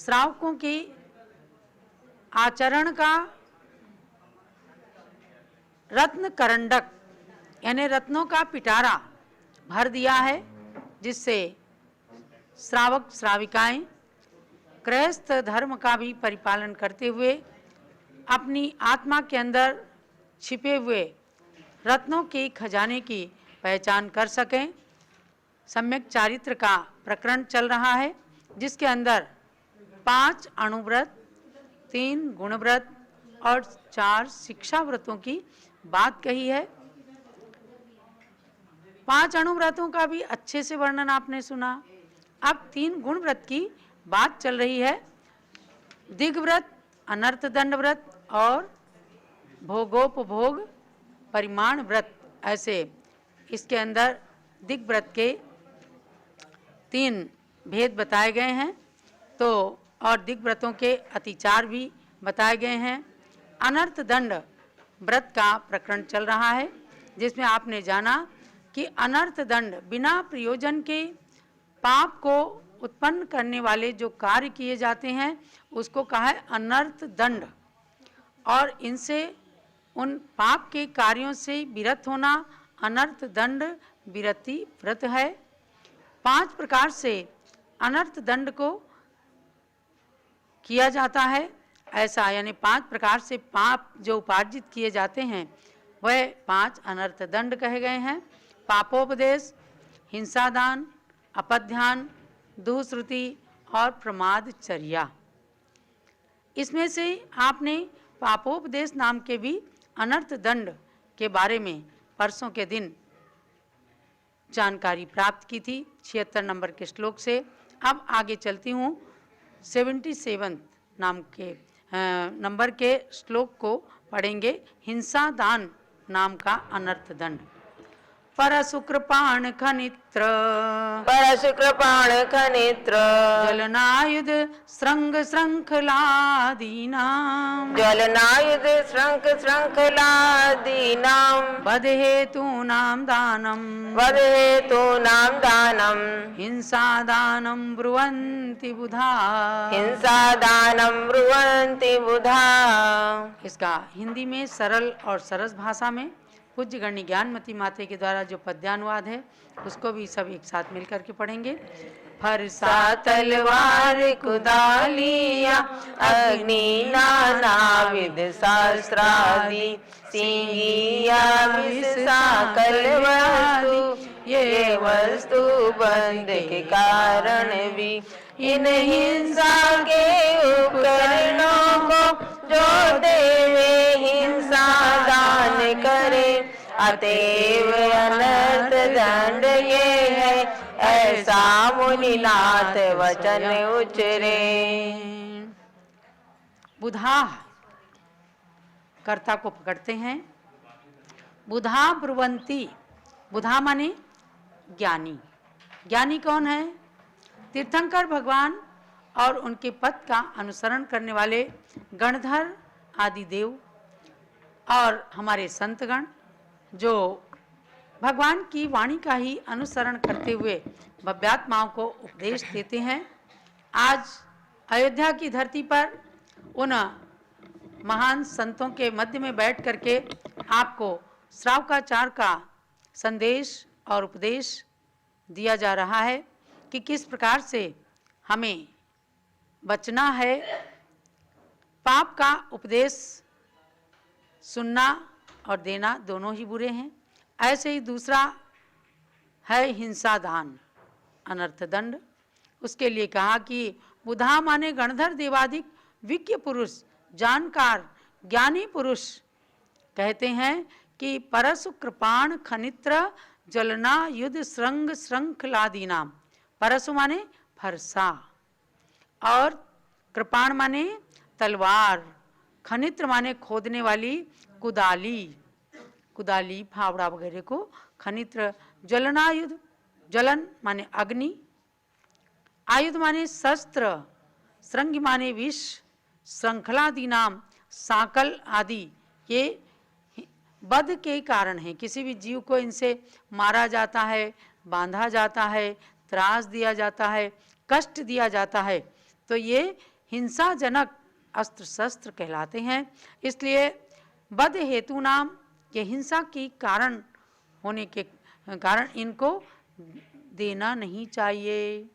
श्रावकों के आचरण का रत्न करंडक यानी रत्नों का पिटारा भर दिया है, जिससे श्रावक श्राविकाएं गृहस्थ धर्म का भी परिपालन करते हुए अपनी आत्मा के अंदर छिपे हुए रत्नों के खजाने की पहचान कर सकें। सम्यक चारित्र का प्रकरण चल रहा है, जिसके अंदर 5 अणुव्रत, 3 गुणव्रत और 4 शिक्षा व्रतों की बात कही है। 5 अणुव्रतों का भी अच्छे से वर्णन आपने सुना। अब 3 गुण व्रत की बात चल रही है। दिग्व्रत, अनर्थ दंड व्रत और भोगोपभोग परिमाण व्रत, ऐसे इसके अंदर दिग्व्रत के 3 भेद बताए गए हैं। तो और दिग्व्रतों के अतिचार भी बताए गए हैं। अनर्थ दंड व्रत का प्रकरण चल रहा है, जिसमें आपने जाना कि अनर्थ दंड बिना प्रयोजन के पाप को उत्पन्न करने वाले जो कार्य किए जाते हैं उसको कहा है अनर्थ दंड, और इनसे उन पाप के कार्यों से विरत होना अनर्थ दंड विरति व्रत है। 5 प्रकार से अनर्थ दंड को किया जाता है। ऐसा यानी 5 प्रकार से पाप जो उपार्जित किए जाते हैं वह 5 अनर्थ दंड कहे गए हैं। पापोपदेश, हिंसादान, अपध्यान, दुःश्रुति और प्रमादचर्या। इसमें से आपने पापोपदेश नाम के भी अनर्थ दंड के बारे में परसों के दिन जानकारी प्राप्त की थी 76 नंबर के श्लोक से। अब आगे चलती हूँ 77 नाम के नंबर के श्लोक को पढ़ेंगे। हिंसा दान नाम का अनर्थ दंड। परशुकृपाण खनित्र, परशुकृपाण खनित्र, ज्वलनायुध श्रृंग श्रृंखलादीनां, ज्वलनायुध श्रृंख श्रृंखलादीनां, वध हेतूनां दानं, वध हेतूनां दानं, हिंसा दानं ब्रुवन्ति बुधा, हिंसा दानं ब्रुवन्ति बुधा। इसका हिंदी में सरल और सरस भाषा में पूज्य गण्य ज्ञानमती माते के द्वारा जो पद्यानुवाद है उसको भी सब एक साथ मिलकर के पढ़ेंगे। फरसा तलवार कुदालिया अग्नि नानाविध शास्त्रादि, सिंगिया विषसा कलवस्तु, ये वस्तु बंध के कारण भी इन हिंसा के उपकरणों को जो देवे हिंसा दान करे, अतएव अनर्थ दंड ये है, ऐसा मुनिनाथ वचन उचरे। बुधा कर्ता को पकड़ते हैं। बुधा ब्रुवंती, बुधा माने ज्ञानी। ज्ञानी कौन है? तीर्थंकर भगवान और उनके पद का अनुसरण करने वाले गणधर आदि देव और हमारे संतगण जो भगवान की वाणी का ही अनुसरण करते हुए भव्यात्माओं को उपदेश देते हैं। आज अयोध्या की धरती पर उन महान संतों के मध्य में बैठ करके आपको श्रावकाचार का संदेश और उपदेश दिया जा रहा है कि किस प्रकार से हमें बचना है। पाप का उपदेश सुनना और देना दोनों ही बुरे हैं। ऐसे ही दूसरा है हिंसा दान, अनर्थ दंड। उसके लिए कहा कि बुधा माने गणधर देवादिक विज्ञ पुरुष, जानकार ज्ञानी पुरुष कहते हैं कि परशु कृपाण खनित्र ज्वलना युद्ध श्रृंग श्रृंखलादि नाम। परशु माने फरसा और कृपाण माने तलवार, खनित्र माने खोदने वाली कुदाली, कुदाली फावड़ा वगैरह को खनित्र। ज्वलनायुध, ज्वलन माने अग्नि, आयुध माने शस्त्र, श्रृंग माने विष, श्रृंखलादि नाम साकल आदि ये वध के कारण है। किसी भी जीव को इनसे मारा जाता है, बांधा जाता है, त्रास दिया जाता है, कष्ट दिया जाता है। तो ये हिंसाजनक अस्त्र शस्त्र कहलाते हैं। इसलिए बद हेतु नाम, ये हिंसा की कारण होने के कारण इनको देना नहीं चाहिए।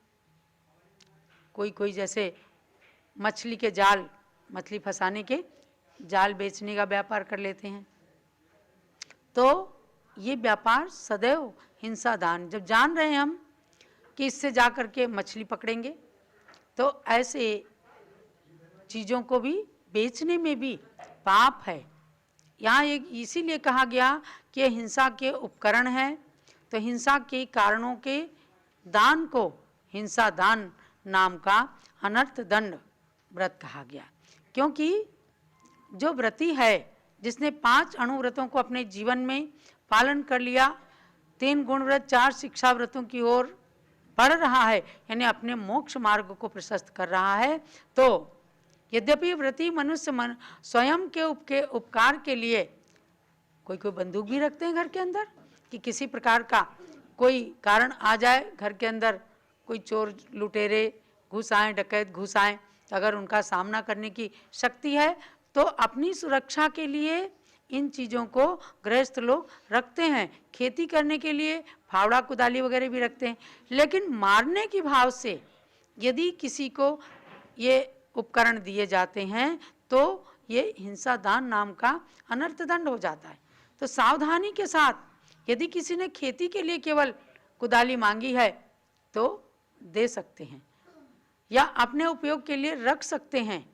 कोई जैसे मछली के जाल, मछली फंसाने के जाल बेचने का व्यापार कर लेते हैं, तो ये व्यापार सदैव हिंसा दान, जब जान रहे हैं हम कि इससे जाकर के मछली पकड़ेंगे, तो ऐसे चीज़ों को भी बेचने में भी पाप है। यहाँ एक इसीलिए कहा गया कि हिंसा के उपकरण है, तो हिंसा के कारणों के दान को हिंसा दान नाम का अनर्थ दंड व्रत कहा गया। क्योंकि जो व्रती है, जिसने 5 अणुव्रतों को अपने जीवन में पालन कर लिया, 3 गुण व्रत 4 शिक्षा व्रतों की ओर बढ़ रहा है, यानी अपने मोक्ष मार्ग को प्रशस्त कर रहा है, तो यद्यपि व्रती मनुष्य स्वयं के उपकार के लिए कोई बंदूक भी रखते हैं घर के अंदर, कि किसी प्रकार का कोई कारण आ जाए घर के अंदर, कोई चोर लुटेरे घुस आए, डकैत घुस आए, अगर उनका सामना करने की शक्ति है तो अपनी सुरक्षा के लिए इन चीज़ों को गृहस्थ लोग रखते हैं। खेती करने के लिए फावड़ा कुदाली वगैरह भी रखते हैं, लेकिन मारने की भाव से यदि किसी को ये उपकरण दिए जाते हैं तो ये हिंसा दान नाम का अनर्थ दंड हो जाता है। तो सावधानी के साथ यदि किसी ने खेती के लिए केवल कुदाली मांगी है तो दे सकते हैं या अपने उपयोग के लिए रख सकते हैं,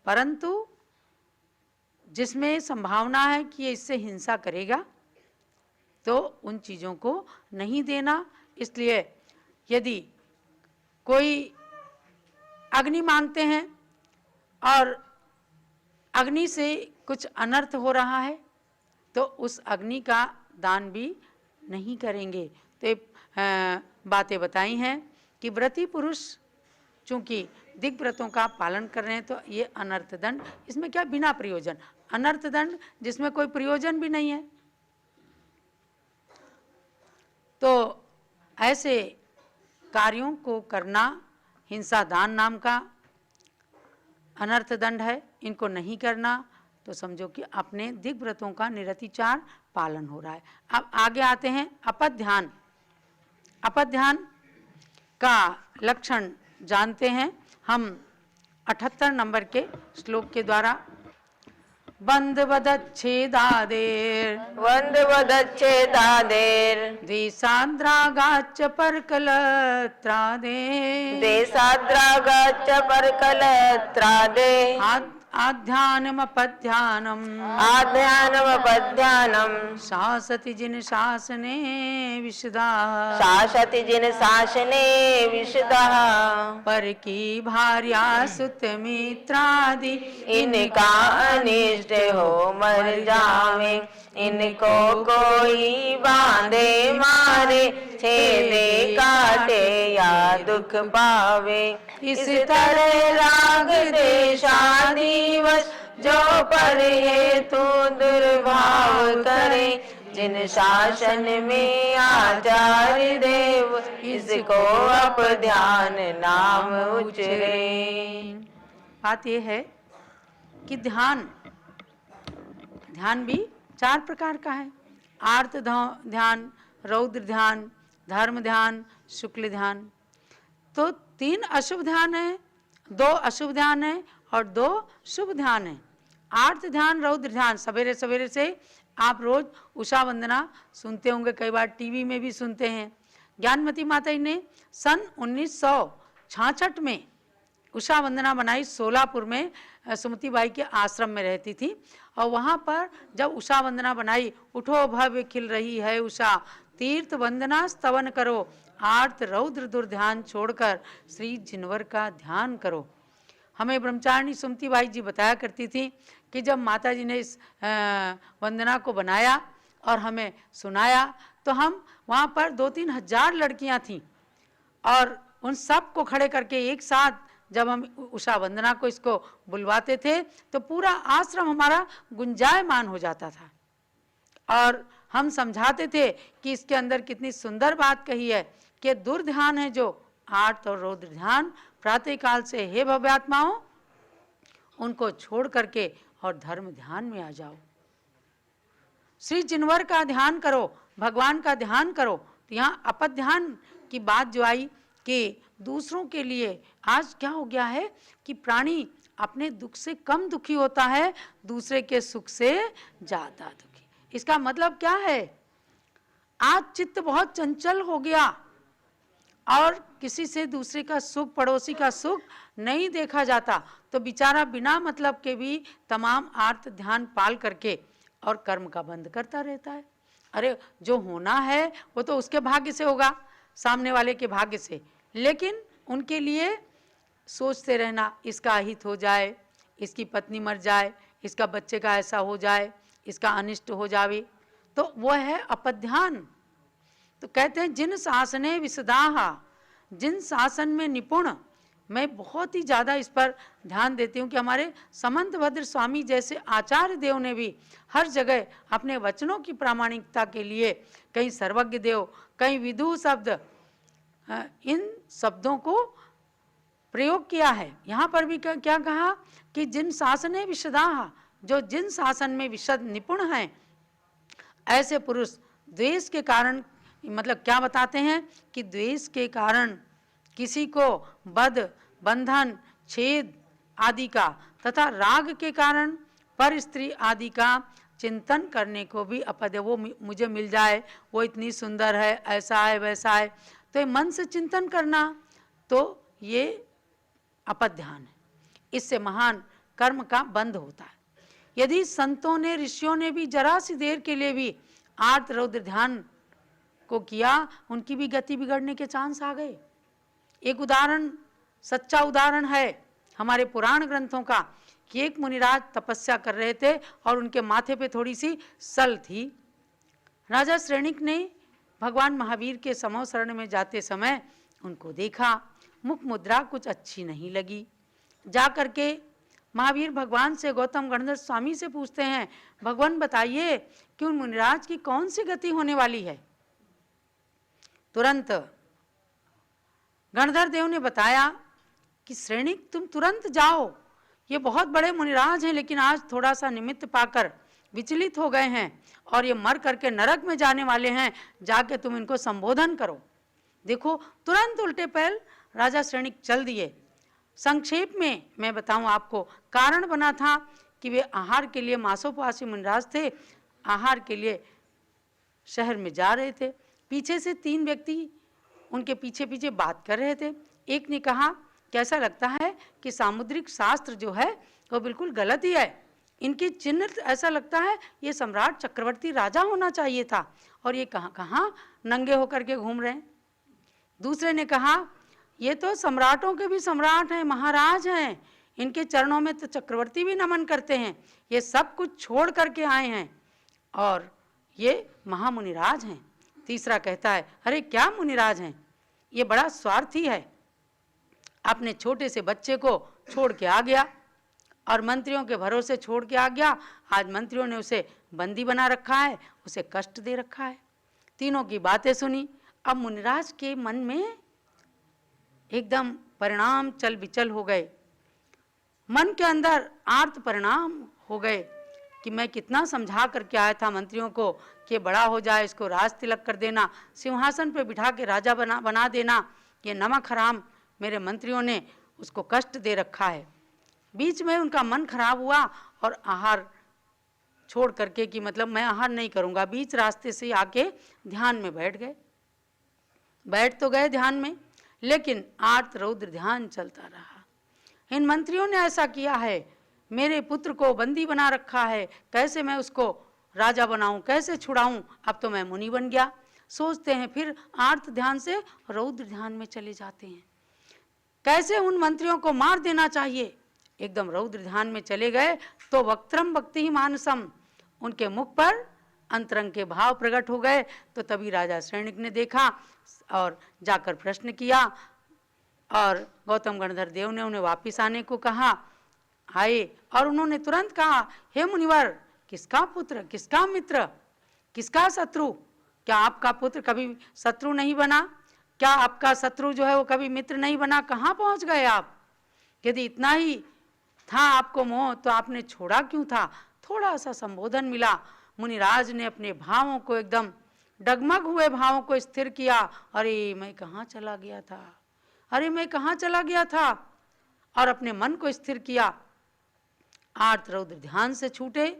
परंतु जिसमें संभावना है कि ये इससे हिंसा करेगा तो उन चीज़ों को नहीं देना। इसलिए यदि कोई अग्नि मांगते हैं और अग्नि से कुछ अनर्थ हो रहा है तो उस अग्नि का दान भी नहीं करेंगे। तो ये बातें बताई हैं कि व्रती पुरुष चूंकि दिग्व्रतों का पालन कर रहे हैं तो ये अनर्थ दंड, इसमें क्या बिना प्रयोजन, अनर्थ दंड जिसमें कोई प्रयोजन भी नहीं है, तो ऐसे कार्यों को करना हिंसा दान नाम का अनर्थ दंड है। इनको नहीं करना तो समझो कि अपने दिग्व्रतों का निरतिचार पालन हो रहा है। अब आगे आते हैं अपध्यान। अपध्यान का लक्षण जानते हैं हम 78 नंबर के श्लोक के द्वारा। बंधवदच्छेदादेर देशाद्रागाच्च परकलत्रादे आध्यानमपध्यानम शासति जिन शासने विशदा पर की भार्या सुत मित्रादि इनका अनिष्ट हो मर जावे, इनको कोई बांधे मारे, छेदे काटे या दुख पावे। इस तरह राग देशादिवश जो पर हेतु दुर्भाव करे, जिन शासन में आचार्य देव, इसको अपध्यान नाम उचरे। बात यह है कि ध्यान भी 4 प्रकार का है। आर्त ध्यान, रौद्र ध्यान, धर्म ध्यान, शुक्ल ध्यान। तो 3 अशुभ ध्यान है, 2 अशुभ ध्यान है और 2 शुभ ध्यान है। आर्त ध्यान, रौद्र ध्यान सवेरे सवेरे से आप रोज उषा वंदना सुनते होंगे, कई बार टीवी में भी सुनते हैं। ज्ञानमती माता जी ने सन 1966 में उषा वंदना बनाई। सोलापुर में सुमति बाई के आश्रम में रहती थी और वहाँ पर जब उषा वंदना बनाई, उठो भव्य खिल रही है उषा, तीर्थ वंदना स्तवन करो, आर्त रौद्र दुर्ध्यान छोड़कर श्री जिनवर का ध्यान करो। हमें ब्रह्मचारिणी सुमति बाई जी बताया करती थी कि जब माता जी ने इस वंदना को बनाया और हमें सुनाया तो हम वहाँ पर 2-3 हजार लड़कियाँ थीं और उन सब को खड़े करके एक साथ जब हम उषा वंदना को इसको बुलवाते थे तो पूरा आश्रम हमारा गुंजायमान हो जाता था और हम समझाते थे कि इसके अंदर कितनी सुंदर बात कही है कि दुर्ध्यान है जो आर्त और रौद्र ध्यान, प्रातः काल से हे भव्यात्माओं उनको छोड़ करके और धर्म ध्यान में आ जाओ। श्री जिनवर का ध्यान करो, भगवान का ध्यान करो। तो यहाँ अपध्यान की बात जो आई कि दूसरों के लिए, आज क्या हो गया है कि प्राणी अपने दुख से कम दुखी होता है, दूसरे के सुख से ज्यादा दुखी। इसका मतलब क्या है, आज चित्त बहुत चंचल हो गया और किसी से दूसरे का सुख, पड़ोसी का सुख नहीं देखा जाता, तो बेचारा बिना मतलब के भी तमाम आर्त ध्यान पाल करके और कर्म का बंद करता रहता है। अरे जो होना है वो तो उसके भाग्य से होगा, सामने वाले के भाग्य से, लेकिन उनके लिए सोचते रहना, इसका अहित हो जाए, इसकी पत्नी मर जाए, इसका बच्चे का ऐसा हो जाए, इसका अनिष्ट हो जावे, तो वो है अपध्यान। तो कहते हैं जिन शासने विशदाहा, जिन शासन में निपुण। मैं बहुत ही ज़्यादा इस पर ध्यान देती हूँ कि हमारे समंतभद्र स्वामी जैसे आचार्य देव ने भी हर जगह अपने वचनों की प्रामाणिकता के लिए कहीं सर्वज्ञ देव, कहीं विदु शब्द, इन शब्दों को प्रयोग किया है। यहाँ पर भी क्या कहा कि जिन शासने विशदाहा, जो जिन शासन में विशद निपुण हैं, ऐसे पुरुष द्वेष के कारण, मतलब क्या बताते हैं कि द्वेष के कारण किसी को बद, बंधन, छेद आदि का तथा राग के कारण पर स्त्री आदि का चिंतन करने को भी अपध्यान। वो मुझे मिल जाए, वो इतनी सुंदर है, ऐसा है वैसा है, तो ये मन से चिंतन करना, तो ये अपध्यान है। इससे महान कर्म का बंध होता है। यदि संतों ने, ऋषियों ने भी जरा सी देर के लिए भी आर्त रौद्र ध्यान को किया, उनकी भी गति बिगड़ने के चांस आ गए। एक उदाहरण, सच्चा उदाहरण है हमारे पुराण ग्रंथों का कि एक मुनिराज तपस्या कर रहे थे और उनके माथे पे थोड़ी सी सल थी। राजा श्रेणिक ने भगवान महावीर के समो शरण में जाते समय उनको देखा, मुख मुद्रा कुछ अच्छी नहीं लगी। जा करके महावीर भगवान से, गौतम गणधर स्वामी से पूछते हैं, भगवान बताइए कि उन मुनिराज की कौन सी गति होने वाली है। तुरंत गणधर देव ने बताया कि श्रेणिक तुम तुरंत जाओ, ये बहुत बड़े मुनिराज हैं, लेकिन आज थोड़ा सा निमित्त पाकर विचलित हो गए हैं और ये मर करके नरक में जाने वाले हैं, जाके तुम इनको संबोधन करो। देखो तुरंत उल्टे पैर राजा श्रेणिक चल दिए। संक्षेप में मैं बताऊं आपको, कारण बना था कि वे आहार के लिए, मांसोपवासी मुनिराज थे, आहार के लिए शहर में जा रहे थे। पीछे से 3 व्यक्ति उनके पीछे पीछे बात कर रहे थे। एक ने कहा, कैसा लगता है कि सामुद्रिक शास्त्र जो है वो बिल्कुल गलत ही है, इनकी चिन्ह ऐसा लगता है ये सम्राट चक्रवर्ती राजा होना चाहिए था, और ये कहाँ कहाँ नंगे होकर के घूम रहे हैं। दूसरे ने कहा, ये तो सम्राटों के भी सम्राट हैं, महाराज हैं, इनके चरणों में तो चक्रवर्ती भी नमन करते हैं, ये सब कुछ छोड़ करके आए हैं और ये महामुनिराज हैं। तीसरा कहता है, अरे क्या मुनिराज हैं, ये बड़ा स्वार्थी है, अपने छोटे से बच्चे को छोड़ के आ गया और मंत्रियों के भरोसे छोड़ के आ गया। आज मंत्रियों ने उसे बंदी बना रखा है, उसे कष्ट दे रखा है। तीनों की बातें सुनी। अब मुनिराज के मन में एकदम परिणाम चल बिचल हो गए, मन के अंदर आर्त परिणाम हो गए कि मैं कितना समझा करके आया था मंत्रियों को कि बड़ा हो जाए, इसको राज तिलक कर देना, सिंहासन पे बिठा के राजा बना देना, ये नमक हराम मेरे मंत्रियों ने उसको कष्ट दे रखा है। बीच में उनका मन खराब हुआ और आहार छोड़ करके कि मतलब मैं आहार नहीं करूंगा, बीच रास्ते से आके ध्यान में बैठ गए। बैठ तो गए ध्यान में, लेकिन आर्त रौद्र ध्यान चलता रहा। इन मंत्रियों ने ऐसा किया है, मेरे पुत्र को बंदी बना रखा है, कैसे मैं उसको राजा बनाऊं, कैसे छुड़ाऊं, अब तो मैं मुनि बन गया। सोचते हैं, फिर आर्त ध्यान से रौद्र ध्यान में चले जाते हैं, कैसे उन मंत्रियों को मार देना चाहिए। एकदम रौद्र ध्यान में चले गए तो वक्त्रम भक्ति ही मानसम, उनके मुख पर अंतरंग के भाव प्रकट हो गए। तो तभी राजा श्रेणिक ने देखा और जाकर प्रश्न किया और गौतम गणधर देव ने उन्हें वापिस आने को कहा। आए और उन्होंने तुरंत कहा, हे मुनिवर, किसका पुत्र, किसका मित्र, किसका शत्रु, क्या आपका पुत्र कभी शत्रु नहीं बना, क्या आपका शत्रु जो है वो कभी मित्र नहीं बना, कहाँ पहुंच गए आप। यदि इतना ही था आपको मोह तो आपने छोड़ा क्यों था। थोड़ा सा संबोधन मिला, मुनिराज ने अपने भावों को एकदम डगमग हुए भावों को स्थिर किया। अरे मैं कहाँ चला गया था, अरे मैं कहाँ चला गया था, और अपने मन को स्थिर किया। आर्त रौद्र ध्यान से छूटे,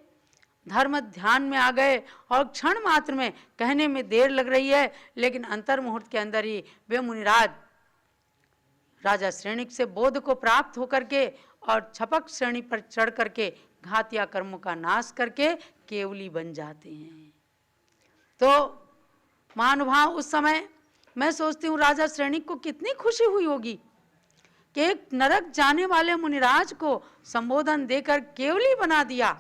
धर्म ध्यान में आ गए, और क्षण मात्र में, कहने में देर लग रही है लेकिन अंतर मुहूर्त के अंदर ही वे मुनिराज राजा श्रेणिक से बोध को प्राप्त होकर के और छपक श्रेणी पर चढ़ करके घातिया कर्मों का नाश करके केवली बन जाते हैं। तो महानुभाव, उस समय मैं सोचती हूँ राजा श्रेणिक को कितनी खुशी हुई होगी कि एक नरक जाने वाले मुनिराज को संबोधन देकर केवली बना दिया।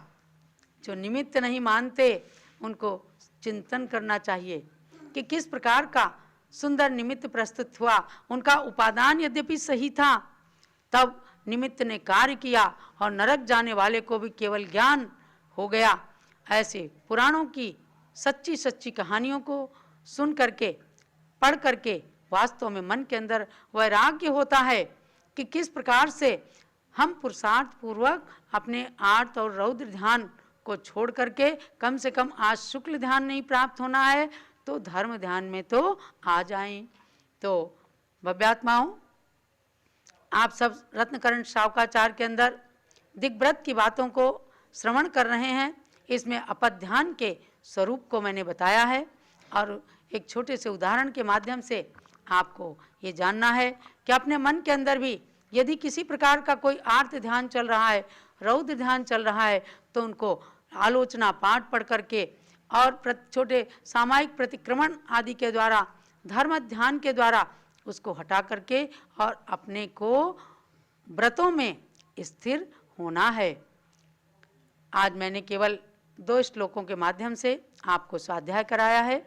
जो निमित्त नहीं मानते उनको चिंतन करना चाहिए कि किस प्रकार का सुंदर निमित्त प्रस्तुत हुआ। उनका उपादान यद्यपि सही था, तब निमित्त ने कार्य किया और नरक जाने वाले को भी केवल ज्ञान हो गया। ऐसे पुराणों की सच्ची सच्ची कहानियों को सुन करके, पढ़ करके वास्तव में मन के अंदर वैराग्य होता है कि किस प्रकार से हम पुरुषार्थ पूर्वक अपने आर्त और रौद्र ध्यान को छोड़ करके, कम से कम आज शुक्ल ध्यान नहीं प्राप्त होना है तो धर्म ध्यान में तो आ जाएं। तो भव्यात्माओं, आप सब रत्नकर्ण शावकाचार्य के अंदर दिग्व्रत की बातों को श्रवण कर रहे हैं। इसमें अपध्यान के स्वरूप को मैंने बताया है और एक छोटे से उदाहरण के माध्यम से आपको ये जानना है कि अपने मन के अंदर भी यदि किसी प्रकार का कोई आर्त ध्यान चल रहा है, रौद्र ध्यान चल रहा है, तो उनको आलोचना पाठ पढ़ करके और छोटे सामायिक प्रतिक्रमण आदि के द्वारा, धर्म ध्यान के द्वारा उसको हटा करके और अपने को व्रतों में स्थिर होना है। आज मैंने केवल 2 श्लोकों के माध्यम से आपको स्वाध्याय कराया है।